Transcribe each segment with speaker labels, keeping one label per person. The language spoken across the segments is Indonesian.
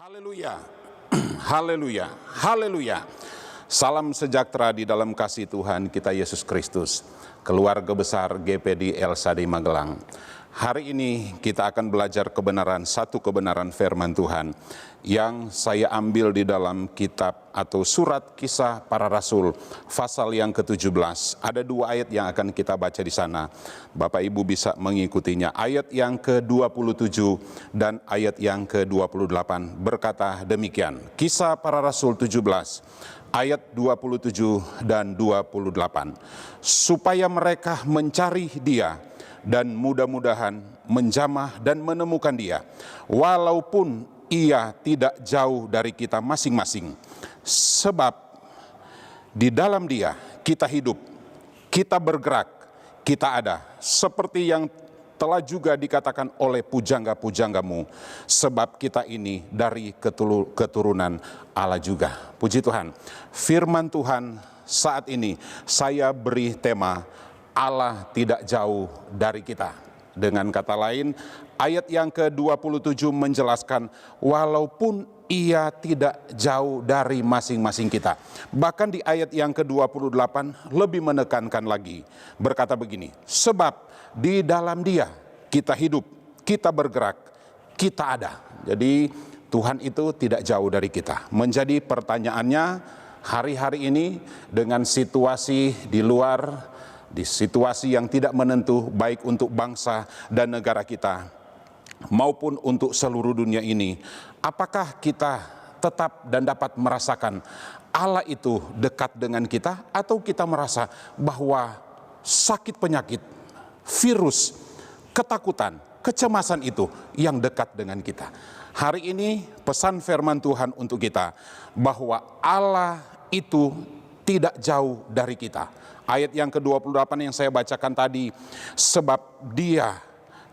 Speaker 1: Haleluya, haleluya, haleluya. Salam sejahtera di dalam kasih Tuhan kita Yesus Kristus. Keluarga besar GPD El Shaddai Magelang. Hari ini kita akan belajar satu kebenaran firman Tuhan yang saya ambil di dalam kitab atau surat Kisah Para Rasul pasal yang ke-17. Ada dua ayat yang akan kita baca di sana. Bapak Ibu bisa mengikutinya. Ayat yang ke-27 dan ayat yang ke-28 berkata demikian. Kisah Para Rasul 17 ayat 27 dan 28. Supaya mereka mencari Dia dan mudah-mudahan menjamah dan menemukan Dia, walaupun Ia tidak jauh dari kita masing-masing. Sebab di dalam Dia kita hidup, kita bergerak, kita ada. Seperti yang telah juga dikatakan oleh pujangga-pujanggamu, sebab kita ini dari keturunan Allah juga. Puji Tuhan, firman Tuhan saat ini saya beri tema Allah tidak jauh dari kita. Dengan kata lain, ayat yang ke-27 menjelaskan walaupun Ia tidak jauh dari masing-masing kita. Bahkan di ayat yang ke-28 lebih menekankan lagi. Berkata begini, sebab di dalam Dia kita hidup, kita bergerak, kita ada. Jadi Tuhan itu tidak jauh dari kita. Menjadi pertanyaannya hari-hari ini dengan situasi di luar, di situasi yang tidak menentu baik untuk bangsa dan negara kita maupun untuk seluruh dunia ini, apakah kita tetap dan dapat merasakan Allah itu dekat dengan kita, atau kita merasa bahwa sakit penyakit, virus, ketakutan, kecemasan itu yang dekat dengan kita? Hari ini pesan firman Tuhan untuk kita bahwa Allah itu tidak jauh dari kita. Ayat yang ke-28 yang saya bacakan tadi, sebab Dia,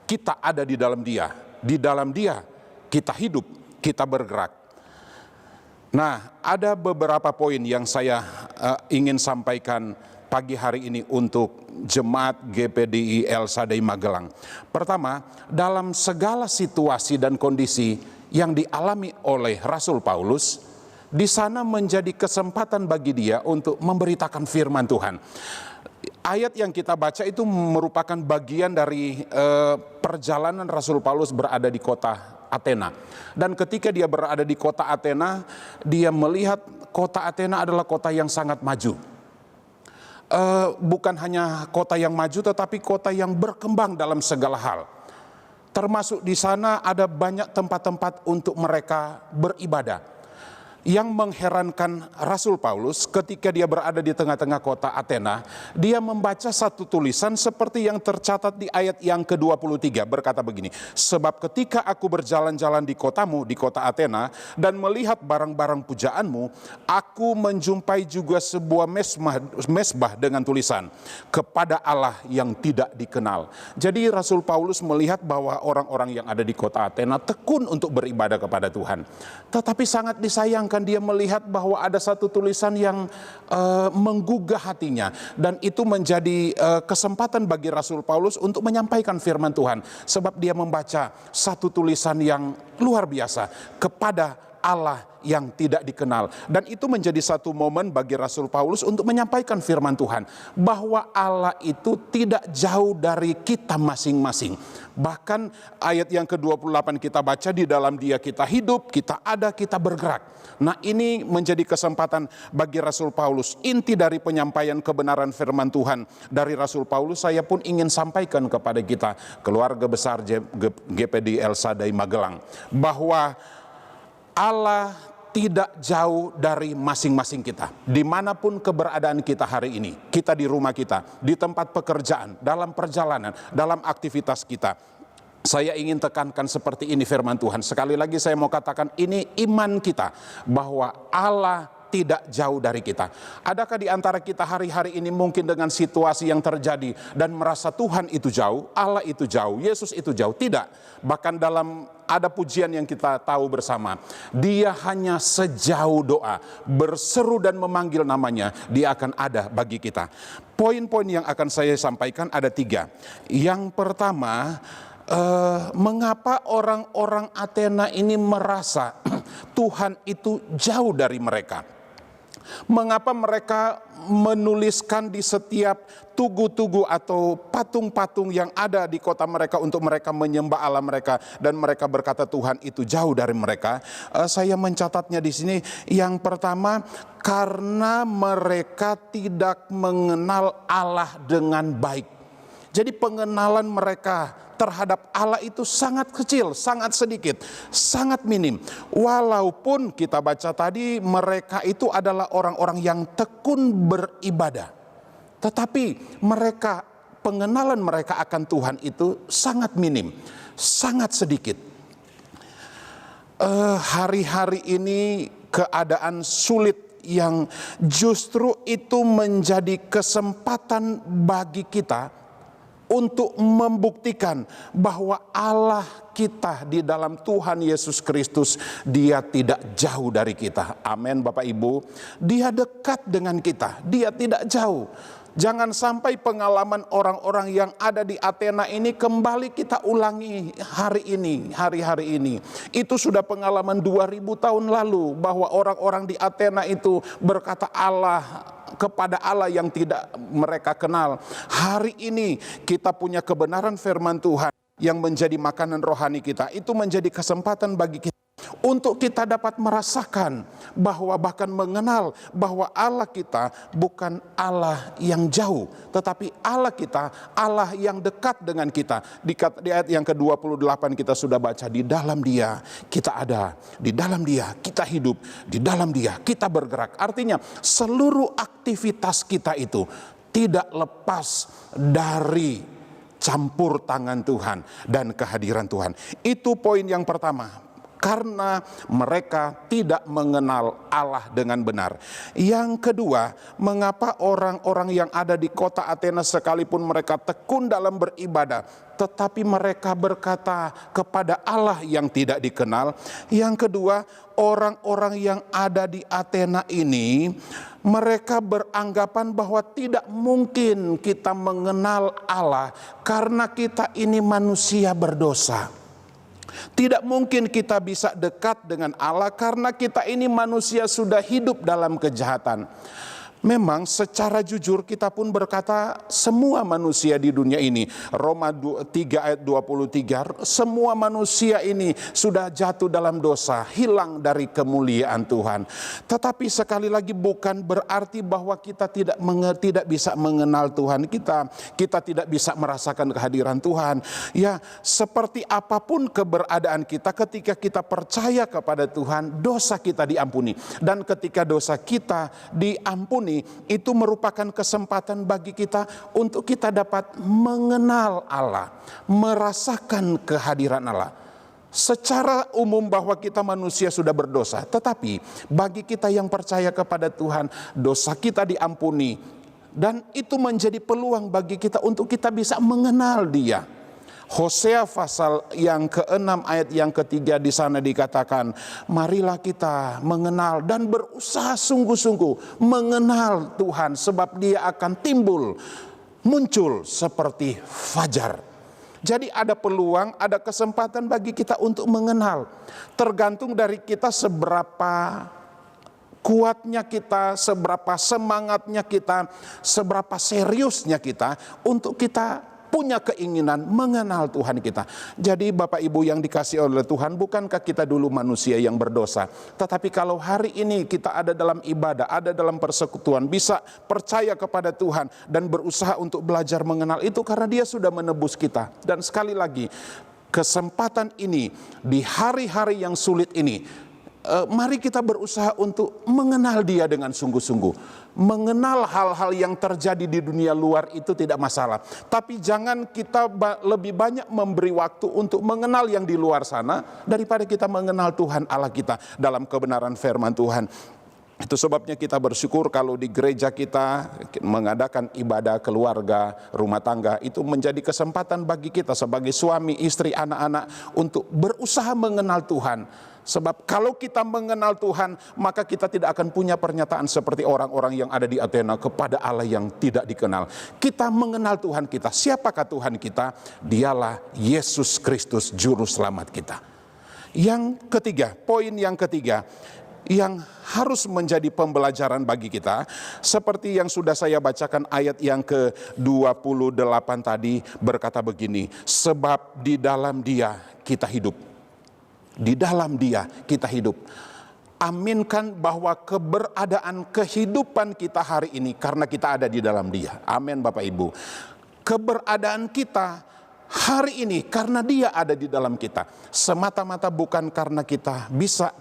Speaker 1: kita ada di dalam Dia, di dalam Dia kita hidup, kita bergerak. Nah, ada beberapa poin yang saya ingin sampaikan pagi hari ini untuk jemaat GPDI El Shaddai Magelang. Pertama, dalam segala situasi dan kondisi yang dialami oleh Rasul Paulus, di sana menjadi kesempatan bagi dia untuk memberitakan firman Tuhan. Ayat yang kita baca itu merupakan bagian dari perjalanan Rasul Paulus berada di kota Athena. Dan ketika dia berada di kota Athena, dia melihat kota Athena adalah kota yang sangat maju. Bukan hanya kota yang maju, tetapi kota yang berkembang dalam segala hal. Termasuk di sana ada banyak tempat-tempat untuk mereka beribadah. Yang mengherankan Rasul Paulus ketika dia berada di tengah-tengah kota Athena, dia membaca satu tulisan seperti yang tercatat di ayat yang ke-23, berkata begini, sebab ketika aku berjalan-jalan di kotamu, di kota Athena, dan melihat barang-barang pujaanmu, aku menjumpai juga sebuah mesbah dengan tulisan, kepada Allah yang tidak dikenal. Jadi Rasul Paulus melihat bahwa orang-orang yang ada di kota Athena tekun untuk beribadah kepada Tuhan. Tetapi sangat disayangkan dia melihat bahwa ada satu tulisan yang menggugah hatinya, dan itu menjadi kesempatan bagi Rasul Paulus untuk menyampaikan firman Tuhan, sebab dia membaca satu tulisan yang luar biasa, kepada Allah yang tidak dikenal. Dan itu menjadi satu momen bagi Rasul Paulus untuk menyampaikan firman Tuhan, bahwa Allah itu tidak jauh dari kita masing-masing. Bahkan ayat yang ke-28 kita baca, di dalam Dia kita hidup, kita ada, kita bergerak. Nah, ini menjadi kesempatan bagi Rasul Paulus. Inti dari penyampaian kebenaran firman Tuhan dari Rasul Paulus, saya pun ingin sampaikan kepada kita, keluarga besar GPD El Shaddai Magelang, bahwa Allah tidak jauh dari masing-masing kita. Dimanapun keberadaan kita hari ini, kita di rumah kita, di tempat pekerjaan, dalam perjalanan, dalam aktivitas kita, saya ingin tekankan seperti ini firman Tuhan. Sekali lagi saya mau katakan, ini iman kita, bahwa Allah tidak jauh dari kita. Adakah di antara kita hari-hari ini mungkin dengan situasi yang terjadi dan merasa Tuhan itu jauh, Allah itu jauh, Yesus itu jauh? Tidak. Bahkan dalam ada pujian yang kita tahu bersama, Dia hanya sejauh doa, berseru dan memanggil namanya, Dia akan ada bagi kita. Poin-poin yang akan saya sampaikan ada 3. Yang pertama, mengapa orang-orang Athena ini merasa Tuhan itu jauh dari mereka. Mengapa mereka menuliskan di setiap tugu-tugu atau patung-patung yang ada di kota mereka untuk mereka menyembah Allah mereka, dan mereka berkata Tuhan itu jauh dari mereka? Saya mencatatnya di sini. Yang pertama, karena mereka tidak mengenal Allah dengan baik. Jadi pengenalan mereka terhadap Allah itu sangat kecil, sangat sedikit, sangat minim. Walaupun kita baca tadi mereka itu adalah orang-orang yang tekun beribadah, tetapi mereka, pengenalan mereka akan Tuhan itu sangat minim, sangat sedikit. Hari-hari ini keadaan sulit yang justru itu menjadi kesempatan bagi kita untuk membuktikan bahwa Allah kita di dalam Tuhan Yesus Kristus, Dia tidak jauh dari kita. Amin Bapak Ibu. Dia dekat dengan kita, Dia tidak jauh. Jangan sampai pengalaman orang-orang yang ada di Athena ini kembali kita ulangi hari-hari ini. Itu sudah pengalaman 2000 tahun lalu, bahwa orang-orang di Athena itu berkata kepada Allah yang tidak mereka kenal. Hari ini kita punya kebenaran firman Tuhan yang menjadi makanan rohani kita. Itu menjadi kesempatan bagi kita untuk kita dapat merasakan bahwa, bahkan mengenal bahwa Allah kita bukan Allah yang jauh, tetapi Allah kita Allah yang dekat dengan kita. Di ayat yang ke-28 kita sudah baca, di dalam Dia kita ada, di dalam Dia kita hidup, di dalam Dia kita bergerak. Artinya seluruh aktivitas kita itu tidak lepas dari campur tangan Tuhan dan kehadiran Tuhan. Itu poin yang pertama. Karena mereka tidak mengenal Allah dengan benar. Yang kedua, mengapa orang-orang yang ada di kota Athena sekalipun mereka tekun dalam beribadah, tetapi mereka berkata kepada Allah yang tidak dikenal. Yang kedua, orang-orang yang ada di Athena ini, mereka beranggapan bahwa tidak mungkin kita mengenal Allah karena kita ini manusia berdosa. Tidak mungkin kita bisa dekat dengan Allah karena kita ini manusia sudah hidup dalam kejahatan. Memang secara jujur kita pun berkata semua manusia di dunia ini, Roma 3 ayat 23, semua manusia ini sudah jatuh dalam dosa, hilang dari kemuliaan Tuhan. Tetapi sekali lagi bukan berarti bahwa kita tidak bisa mengenal Tuhan kita tidak bisa merasakan kehadiran Tuhan. Ya, seperti apapun keberadaan kita, ketika kita percaya kepada Tuhan, dosa kita diampuni. Dan ketika dosa kita diampuni, itu merupakan kesempatan bagi kita untuk kita dapat mengenal Allah, merasakan kehadiran Allah. Secara umum bahwa kita manusia sudah berdosa, tetapi bagi kita yang percaya kepada Tuhan, dosa kita diampuni, dan itu menjadi peluang bagi kita untuk kita bisa mengenal Dia. Hosea pasal yang ke-6 ayat yang ke-3 di sana dikatakan, marilah kita mengenal dan berusaha sungguh-sungguh mengenal Tuhan, sebab Dia akan muncul seperti fajar. Jadi ada peluang, ada kesempatan bagi kita untuk mengenal. Tergantung dari kita seberapa kuatnya kita, seberapa semangatnya kita, seberapa seriusnya kita untuk kita punya keinginan mengenal Tuhan kita. Jadi Bapak Ibu yang dikasihi oleh Tuhan, bukankah kita dulu manusia yang berdosa? Tetapi kalau hari ini kita ada dalam ibadah, ada dalam persekutuan, bisa percaya kepada Tuhan dan berusaha untuk belajar mengenal itu, karena Dia sudah menebus kita. Dan sekali lagi, kesempatan ini di hari-hari yang sulit ini, mari kita berusaha untuk mengenal Dia dengan sungguh-sungguh. Mengenal hal-hal yang terjadi di dunia luar itu tidak masalah. Tapi jangan kita lebih banyak memberi waktu untuk mengenal yang di luar sana daripada kita mengenal Tuhan Allah kita dalam kebenaran firman Tuhan. Itu sebabnya kita bersyukur kalau di gereja kita mengadakan ibadah keluarga, rumah tangga. Itu menjadi kesempatan bagi kita sebagai suami, istri, anak-anak untuk berusaha mengenal Tuhan. Sebab kalau kita mengenal Tuhan, maka kita tidak akan punya pernyataan seperti orang-orang yang ada di Athena kepada Allah yang tidak dikenal. Kita mengenal Tuhan kita. Siapakah Tuhan kita? Dialah Yesus Kristus, Juru Selamat kita. Yang ketiga, poin yang ketiga yang harus menjadi pembelajaran bagi kita, seperti yang sudah saya bacakan ayat yang ke-28 tadi, berkata begini, sebab di dalam Dia kita hidup. Di dalam Dia kita hidup. Aminkan bahwa keberadaan kehidupan kita hari ini karena kita ada di dalam Dia. Amin Bapak Ibu. Keberadaan kita hari ini karena Dia ada di dalam kita, semata-mata bukan karena kita bisa,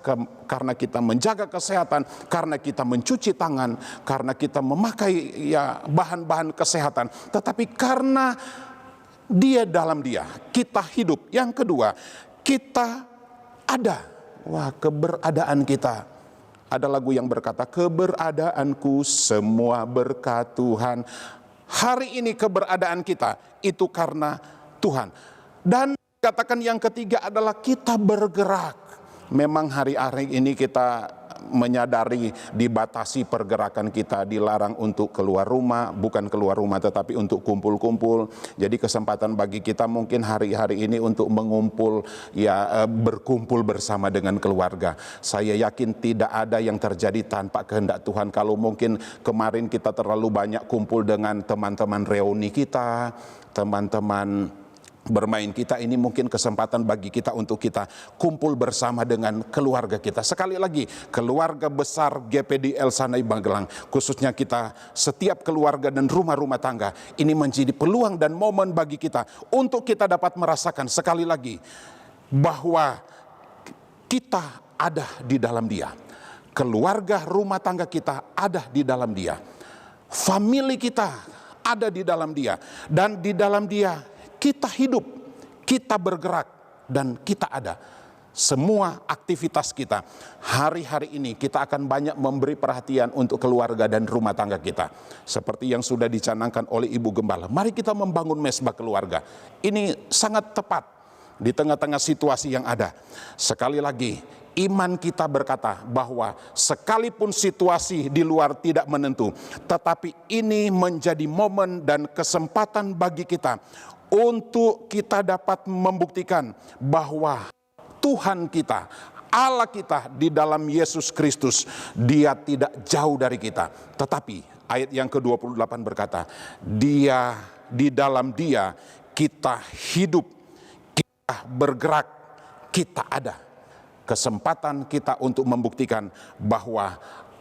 Speaker 1: karena kita menjaga kesehatan, karena kita mencuci tangan, karena kita memakai bahan-bahan kesehatan, tetapi karena Dia dalam Dia kita hidup. Yang kedua, kita ada. Wah, keberadaan kita. Ada lagu yang berkata, keberadaanku semua berkat Tuhan. Hari ini keberadaan kita itu karena Tuhan. Dan katakan yang ketiga adalah kita bergerak. Memang hari-hari ini kita menyadari dibatasi pergerakan kita, dilarang untuk keluar rumah, bukan keluar rumah tetapi untuk kumpul-kumpul. Jadi kesempatan bagi kita mungkin hari-hari ini untuk mengumpul, berkumpul bersama dengan keluarga. Saya yakin tidak ada yang terjadi tanpa kehendak Tuhan. Kalau mungkin kemarin kita terlalu banyak kumpul dengan teman-teman reuni kita, teman-teman bermain kita, ini mungkin kesempatan bagi kita untuk kita kumpul bersama dengan keluarga kita. Sekali lagi, keluarga besar GPD El Sadai Magelang, khususnya kita, setiap keluarga dan rumah-rumah tangga, ini menjadi peluang dan momen bagi kita untuk kita dapat merasakan sekali lagi bahwa kita ada di dalam Dia. Keluarga rumah tangga kita ada di dalam Dia. Famili kita ada di dalam Dia. Dan di dalam Dia kita hidup, kita bergerak, dan kita ada. Semua aktivitas kita hari-hari ini kita akan banyak memberi perhatian untuk keluarga dan rumah tangga kita. Seperti yang sudah dicanangkan oleh Ibu Gembala, mari kita membangun mesbah keluarga. Ini sangat tepat di tengah-tengah situasi yang ada. Sekali lagi, iman kita berkata bahwa sekalipun situasi di luar tidak menentu, tetapi ini menjadi momen dan kesempatan bagi kita untuk kita dapat membuktikan bahwa Tuhan kita, Allah kita di dalam Yesus Kristus, Dia tidak jauh dari kita. Tetapi ayat yang ke-28 berkata, Dia, di dalam Dia kita hidup, kita bergerak, kita ada. Kesempatan kita untuk membuktikan bahwa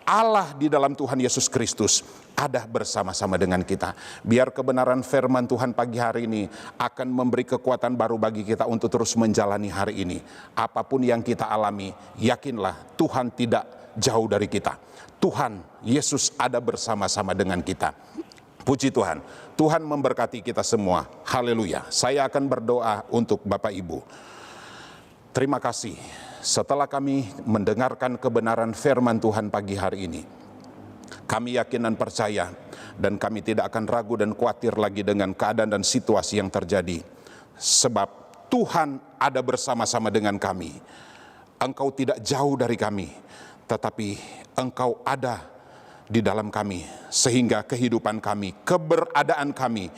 Speaker 1: Allah di dalam Tuhan Yesus Kristus ada bersama-sama dengan kita. Biar kebenaran firman Tuhan pagi hari ini akan memberi kekuatan baru bagi kita untuk terus menjalani hari ini. Apapun yang kita alami, yakinlah Tuhan tidak jauh dari kita. Tuhan Yesus ada bersama-sama dengan kita. Puji Tuhan. Tuhan memberkati kita semua. Haleluya. Saya akan berdoa untuk Bapak Ibu. Terima kasih. Setelah kami mendengarkan kebenaran firman Tuhan pagi hari ini, kami yakin dan percaya, dan kami tidak akan ragu dan khawatir lagi dengan keadaan dan situasi yang terjadi. Sebab Tuhan ada bersama-sama dengan kami. Engkau tidak jauh dari kami, tetapi Engkau ada di dalam kami. Sehingga kehidupan kami, keberadaan kami,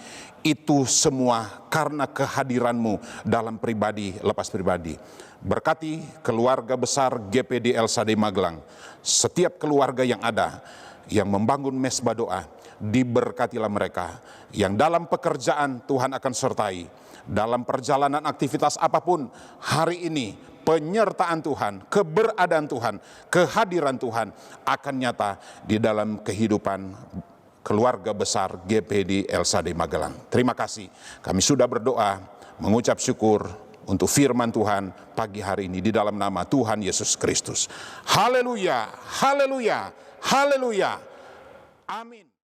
Speaker 1: itu semua karena kehadiran-Mu dalam pribadi lepas pribadi. Berkati keluarga besar GPD El Sadai Magelang, setiap keluarga yang ada, yang membangun mesbah doa, diberkatilah mereka. Yang dalam pekerjaan Tuhan akan sertai, dalam perjalanan aktivitas apapun hari ini, penyertaan Tuhan, keberadaan Tuhan, kehadiran Tuhan akan nyata di dalam kehidupan keluarga besar GPD El Sadai Magelang. Terima kasih, kami sudah berdoa, mengucap syukur untuk firman Tuhan pagi hari ini di dalam nama Tuhan Yesus Kristus. Haleluya, haleluya, haleluya. Amin.